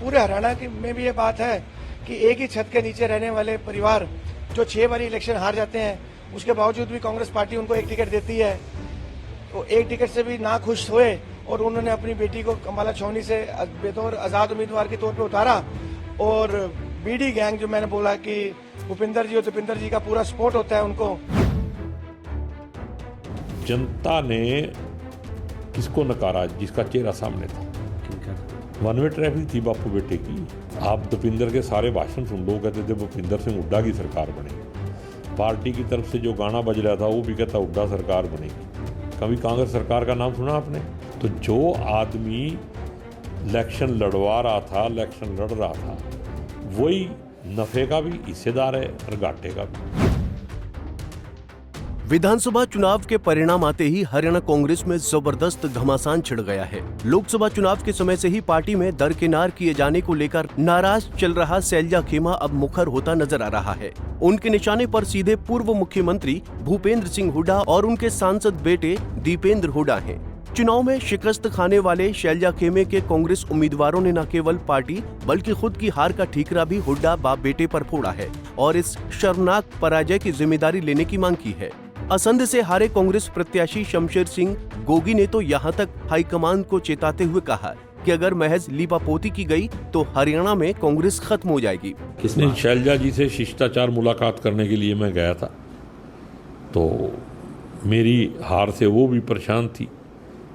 पूरे हरियाणा में भी ये बात है कि एक ही छत के नीचे रहने वाले परिवार जो 6 बार इलेक्शन हार जाते हैं, उसके बावजूद भी कांग्रेस पार्टी उनको एक टिकट देती है। तो एक टिकट से भी ना खुश हुए और उन्होंने अपनी बेटी को अंबाला छावनी से बेतौर आजाद उम्मीदवार के तौर पे उतारा। और बीडी गैंग जो मैंने बोला कि भूपिंदर जी और दीपेंद्र जी का पूरा सपोर्ट होता है उनको। जनता ने किसको नकारा जिसका चेहरा सामने था? वन वे ट्रैफिक थी बापू बेटे की। आप दीपेंद्र के सारे भाषण सुन लो, कहते थे भूपिंदर सिंह हुड्डा की सरकार बनेगी। पार्टी की तरफ से जो गाना बज रहा था वो भी कहता हुड्डा सरकार बनेगी। कभी कांग्रेस सरकार का नाम सुना आपने? तो जो आदमी इलेक्शन लड़वा रहा था, इलेक्शन लड़ रहा था, वही नफे का भी हिस्सेदार है और घाटे का भी। विधानसभा चुनाव के परिणाम आते ही हरियाणा कांग्रेस में जबरदस्त घमासान छिड़ गया है। लोकसभा चुनाव के समय से ही पार्टी में दरकिनार किए जाने को लेकर नाराज चल रहा शैलजा खेमा अब मुखर होता नजर आ रहा है। उनके निशाने पर सीधे पूर्व मुख्यमंत्री भूपेंद्र सिंह हुड्डा और उनके सांसद बेटे दीपेंद्र हुड्डा हैं। चुनाव में शिकस्त खाने वाले शैलजा खेमे के कांग्रेस उम्मीदवारों ने न केवल पार्टी बल्कि खुद की हार का ठीकरा भी हुड्डा बाप बेटे पर फोड़ा है और इस शर्मनाक पराजय की जिम्मेदारी लेने की मांग की है। असंध से हारे कांग्रेस प्रत्याशी शमशेर सिंह गोगी ने तो यहां तक हाईकमान को चेताते हुए कहा कि अगर महज लीपापोती की गई तो हरियाणा में कांग्रेस खत्म हो जाएगी। किसने? शैलजा जी से शिष्टाचार मुलाकात करने के लिए मैं गया था, तो मेरी हार से वो भी परेशान थी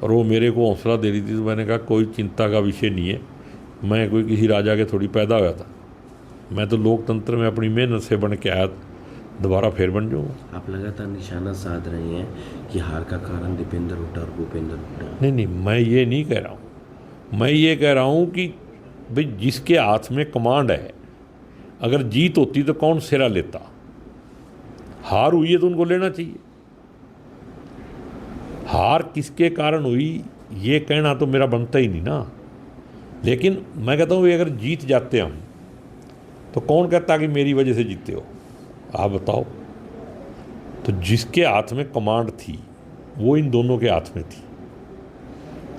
और वो मेरे को हौसला दे रही थी। तो मैंने कहा कोई चिंता का विषय नहीं है, मैं कोई किसी राजा के थोड़ी पैदा हुआ था, मैं तो लोकतंत्र में अपनी मेहनत से बन के आया, दोबारा फिर बन जाऊँ। आप लगातार निशाना साध रहे हैं कि हार का कारण दीपेंद्र हुड्डा और भूपेंद्र हुड्डा। नहीं, मैं ये नहीं कह रहा हूँ। मैं ये कह रहा हूँ कि भाई जिसके हाथ में कमांड है, अगर जीत होती तो कौन सिरा लेता? हार हुई है तो उनको लेना चाहिए। हार किसके कारण हुई ये कहना तो मेरा बनता ही नहीं ना। लेकिन मैं कहता हूँ अगर जीत जाते हम तो कौन कहता कि मेरी वजह से जीते हो? आप बताओ। तो जिसके हाथ में कमांड थी वो इन दोनों के हाथ में थी।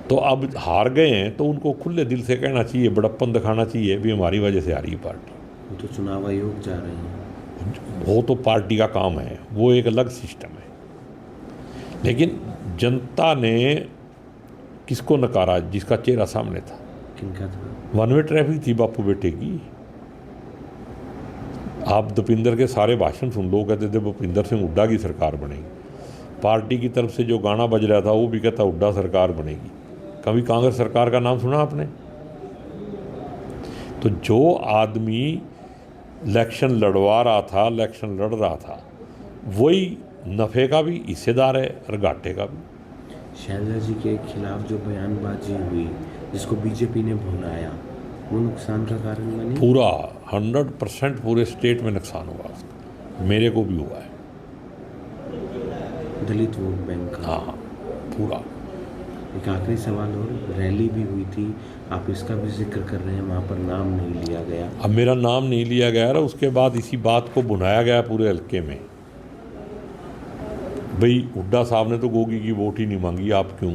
तो अब हार गए हैं तो उनको खुले दिल से कहना चाहिए, बड़प्पन दिखाना चाहिए भी हमारी वजह से हारी पार्टी। वो तो चुनाव आयोग जा रहे हैं, वो तो पार्टी का काम है, वो एक अलग सिस्टम है। लेकिन जनता ने किसको नकारा जिसका चेहरा सामने था? किनका था? वन वे ट्रैफिक थी बापू बेटे की। आप दीपेंद्र के सारे भाषण सुन लो, कहते थे भूपिंदर सिंह हुड्डा की सरकार बनेगी। पार्टी की तरफ से जो गाना बज रहा था वो भी कहता हुड्डा सरकार बनेगी। कभी कांग्रेस सरकार का नाम सुना आपने? तो जो आदमी इलेक्शन लड़वा रहा था, इलेक्शन लड़ रहा था, वही नफे का भी हिस्सेदार है और घाटे का भी। शैलजा जी के खिलाफ जो बयानबाजी हुई जिसको बीजेपी ने भुनाया, वो नुकसान का कारण बनी? पूरा 100% पूरे स्टेट में नुकसान हुआ उसका, मेरे को भी हुआ है। दलित वोट बैंक का? हाँ, पूरा। एक आखिरी सवाल और, रैली भी हुई थी, आप इसका भी जिक्र कर रहे हैं, वहाँ पर नाम नहीं लिया गया। अब मेरा नाम नहीं लिया गया और उसके बाद इसी बात को बुनाया गया पूरे हल्के में। भाई हुड्डा साहब ने तो गोगी की वोट ही नहीं मांगी, आप क्यों?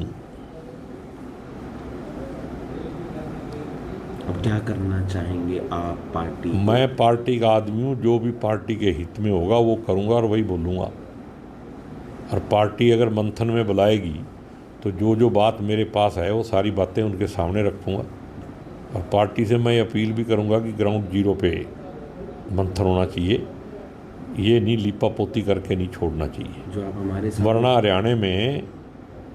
अब क्या करना चाहेंगे आप पार्टी? मैं पार्टी का आदमी हूँ, जो भी पार्टी के हित में होगा वो करूँगा और वही बोलूँगा। और पार्टी अगर मंथन में बुलाएगी तो जो जो बात मेरे पास है वो सारी बातें उनके सामने रखूँगा। और पार्टी से मैं अपील भी करूँगा कि ग्राउंड जीरो पे मंथन होना चाहिए, ये नहीं लीपापोती करके नहीं छोड़ना चाहिए, जो आप हमारे वरना हरियाणा में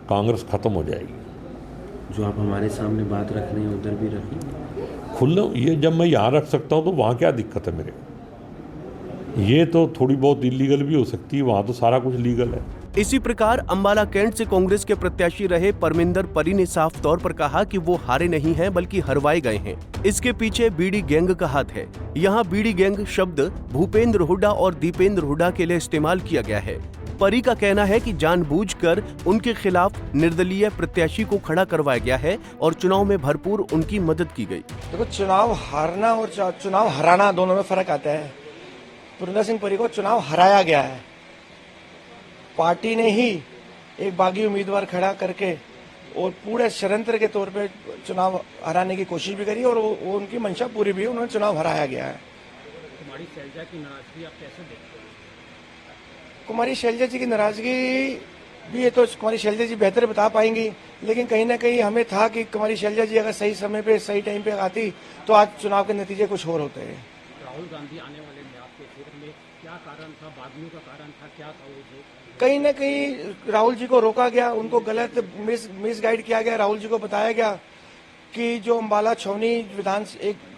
कांग्रेस खत्म हो जाएगी। जो आप हमारे सामने बात रख रहे हैं उधर भी रखी खुला। ये जब मैं यहाँ रख सकता हूँ तो वहाँ क्या दिक्कत है मेरे को? ये तो थोड़ी बहुत इलीगल भी हो सकती है, वहाँ तो सारा कुछ लीगल है। इसी प्रकार अंबाला कैंट से कांग्रेस के प्रत्याशी रहे परमिंदर परी ने साफ तौर पर कहा कि वो हारे नहीं हैं बल्कि हरवाए गए हैं। इसके पीछे बीडी गैंग का हाथ है। यहाँ बीडी गैंग शब्द भूपेंद्र हुड्डा और दीपेंद्र हुड्डा के लिए इस्तेमाल किया गया है। परी का कहना है कि जानबूझकर उनके खिलाफ निर्दलीय प्रत्याशी को खड़ा करवाया गया है और चुनाव में भरपूर उनकी मदद की गई। देखो, चुनाव हारना और चुनाव हराना दोनों में फर्क आता है। भूपेंद्र सिंह परी को चुनाव हराया गया है, पार्टी ने ही एक बागी उम्मीदवार खड़ा करके और पूरे षड्यंत्र के तौर पे चुनाव हराने की कोशिश भी करी और वो उनकी मंशा पूरी भी, उन्होंने चुनाव हराया गया है। कुमारी शैलजा की नाराजगी आप कैसे देखते हैं? कुमारी शैलजा जी की नाराजगी भी ये तो कुमारी शैलजा जी बेहतर बता पाएंगी, लेकिन कहीं ना कहीं हमें था कि कुमारी शैलजा जी अगर सही समय पे सही टाइम पे आती तो आज चुनाव के नतीजे कुछ और होते हैं। राहुल गांधी आने वाले हैं आपके क्षेत्र में, क्या कारण था? बागियों का कारण था, क्या था वो जो कहीं ना कहीं राहुल जी को रोका गया, उनको गलत मिस गाइड किया गया। राहुल जी को बताया गया कि जो अम्बाला छावनी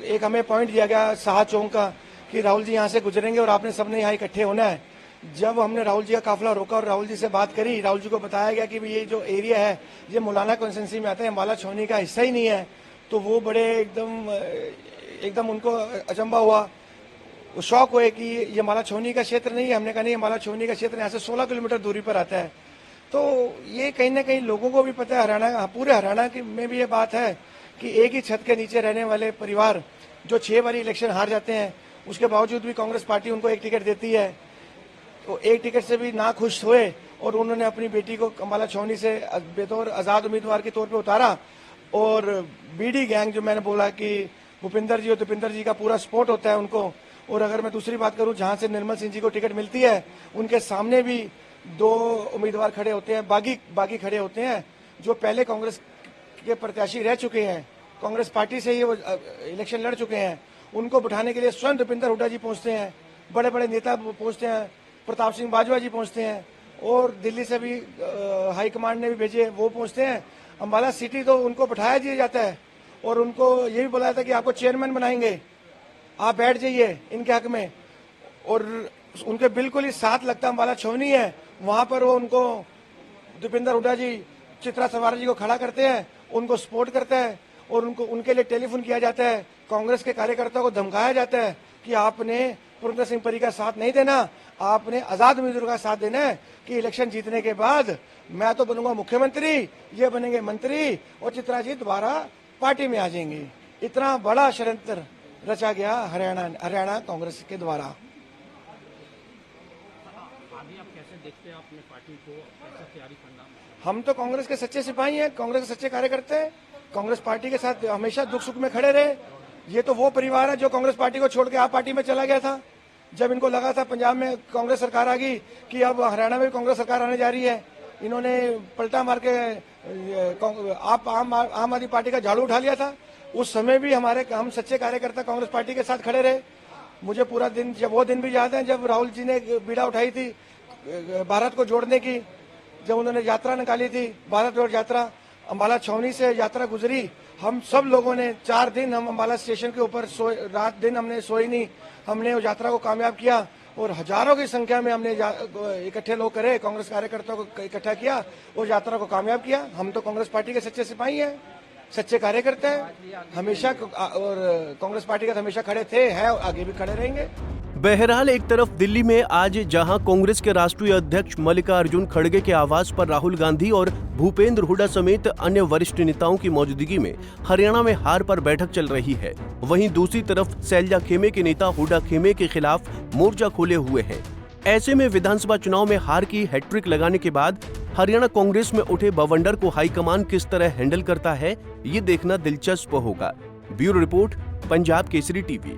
एक हमें पॉइंट दिया गया साहा चौक का कि राहुल जी यहाँ से गुजरेंगे और आपने सबने यहाँ इकट्ठे होना है। जब हमने राहुल जी का काफिला रोका और राहुल जी से बात करी, राहुल जी को बताया गया कि ये जो एरिया है ये मौलाना कॉन्स्टिट्यूंसी में आता है, अम्बाला छावनी का हिस्सा ही नहीं है। तो वो बड़े एकदम उनको अचंबा हुआ, शौक हुए कि ये अम्बाला छावनी का क्षेत्र नहीं है। हमने कहा नहीं, अम्बाला छावनी का क्षेत्र यहाँ से 16 किलोमीटर दूरी पर आता है। तो ये कहीं ना कहीं लोगों को भी पता है, हरियाणा पूरे हरियाणा में भी ये बात है कि एक ही छत के नीचे रहने वाले परिवार जो 6 बारी इलेक्शन हार जाते हैं, उसके बावजूद भी कांग्रेस पार्टी उनको एक टिकट देती है। तो एक टिकट से भी ना खुश हुए और उन्होंने अपनी बेटी को अम्बाला छावनी से बेतौर आजाद उम्मीदवार के तौर पे उतारा। और बीडी गैंग जो मैंने बोला कि भूपिंदर जी और दीपिंदर जी का पूरा सपोर्ट होता है उनको। और अगर मैं दूसरी बात करूं, जहां से निर्मल सिंह जी को टिकट मिलती है उनके सामने भी 2 उम्मीदवार खड़े होते हैं, बागी खड़े होते हैं जो पहले कांग्रेस के प्रत्याशी रह चुके हैं, कांग्रेस पार्टी से ही वो इलेक्शन लड़ चुके हैं। उनको बिठाने के लिए स्वयं दीपिंदर हुड्डा जी पहुंचते हैं, बड़े बड़े नेता पहुंचते हैं, प्रताप सिंह बाजवा जी पहुंचते हैं और दिल्ली से भी हाईकमांड ने भी भेजे, वो पहुंचते हैं। अम्बाला सिटी तो उनको बिठाया दिया जाता है और उनको ये भी बोला जाता है कि आपको चेयरमैन बनाएंगे, आप बैठ जाइए इनके हक में। और उनके बिल्कुल ही साथ लगता अम्बाला छावनी है, वहां पर वो उनको दीपिंदर हुड्डा जी, चित्रा सवारा जी को खड़ा करते हैं, उनको सपोर्ट करता है और उनके लिए टेलीफोन किया जाता है। कांग्रेस के कार्यकर्ताओं को धमकाया जाता है कि आपने पुरंदर सिंह परी का साथ नहीं देना, आपने आजाद उम्मीदवार का साथ देना है कि इलेक्शन जीतने के बाद मैं तो बनूंगा मुख्यमंत्री, ये बनेंगे मंत्री और चित्रा जी दोबारा पार्टी में आ जाएंगी। इतना बड़ा षड्यंत्र रचा गया हरियाणा कांग्रेस के द्वारा। आगे आप कैसे देखते हैं अपने पार्टी को, कैसे तैयारी करना? हम तो कांग्रेस के सच्चे सिपाही हैं, कांग्रेस के सच्चे कार्यकर्ता हैं, कांग्रेस पार्टी के साथ हमेशा दुख सुख में खड़े रहे। ये तो वो परिवार है जो कांग्रेस पार्टी को छोड़ के आप पार्टी में चला गया था। जब इनको लगा था पंजाब में कांग्रेस सरकार आ गई कि अब हरियाणा में कांग्रेस सरकार आने जा रही है, इन्होंने पलटा मार के आम आदमी पार्टी का झाड़ू उठा लिया था। उस समय भी हम सच्चे कार्यकर्ता कांग्रेस पार्टी के साथ खड़े रहे। मुझे पूरा दिन, जब वो दिन भी याद है जब राहुल जी ने बीड़ा उठाई थी भारत को जोड़ने की, जब उन्होंने यात्रा निकाली थी भारत जोड़ यात्रा, अम्बाला छावनी से यात्रा गुजरी। हम सब लोगों ने 4 दिन हम अम्बाला स्टेशन के ऊपर रात दिन हमने सोई नहीं, हमने उस यात्रा को कामयाब किया और हजारों की संख्या में हमने इकट्ठे लोग करे, कांग्रेस कार्यकर्ताओं को इकट्ठा किया और यात्रा को कामयाब किया। हम तो कांग्रेस पार्टी के सच्चे सिपाही हैं, सच्चे कार्यकर्ता हैं, हमेशा और कांग्रेस पार्टी के हमेशा खड़े थे, हैं और आगे भी खड़े रहेंगे। बहरहाल एक तरफ दिल्ली में आज जहां कांग्रेस के राष्ट्रीय अध्यक्ष मल्लिकार्जुन खड़गे के आवास पर राहुल गांधी और भूपेंद्र हुड्डा समेत अन्य वरिष्ठ नेताओं की मौजूदगी में हरियाणा में हार पर बैठक चल रही है, वहीं दूसरी तरफ सैलजा खेमे के नेता हुड्डा खेमे के खिलाफ मोर्चा खोले हुए हैं। ऐसे में विधानसभा चुनाव में हार की हैट्रिक लगाने के बाद हरियाणा कांग्रेस में उठे बवंडर को हाईकमान किस तरह हैंडल करता है, ये देखना दिलचस्प होगा। Bureau report, Punjab Kesari TV.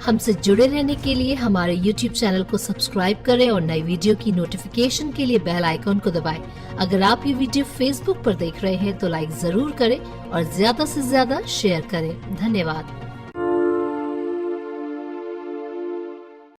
हमसे जुड़े रहने के लिए हमारे YouTube चैनल को सब्सक्राइब करें और नई वीडियो की नोटिफिकेशन के लिए बेल आइकॉन को दबाएं। अगर आप ये वीडियो Facebook पर देख रहे हैं तो लाइक जरूर करें और ज्यादा से ज्यादा शेयर करें। धन्यवाद।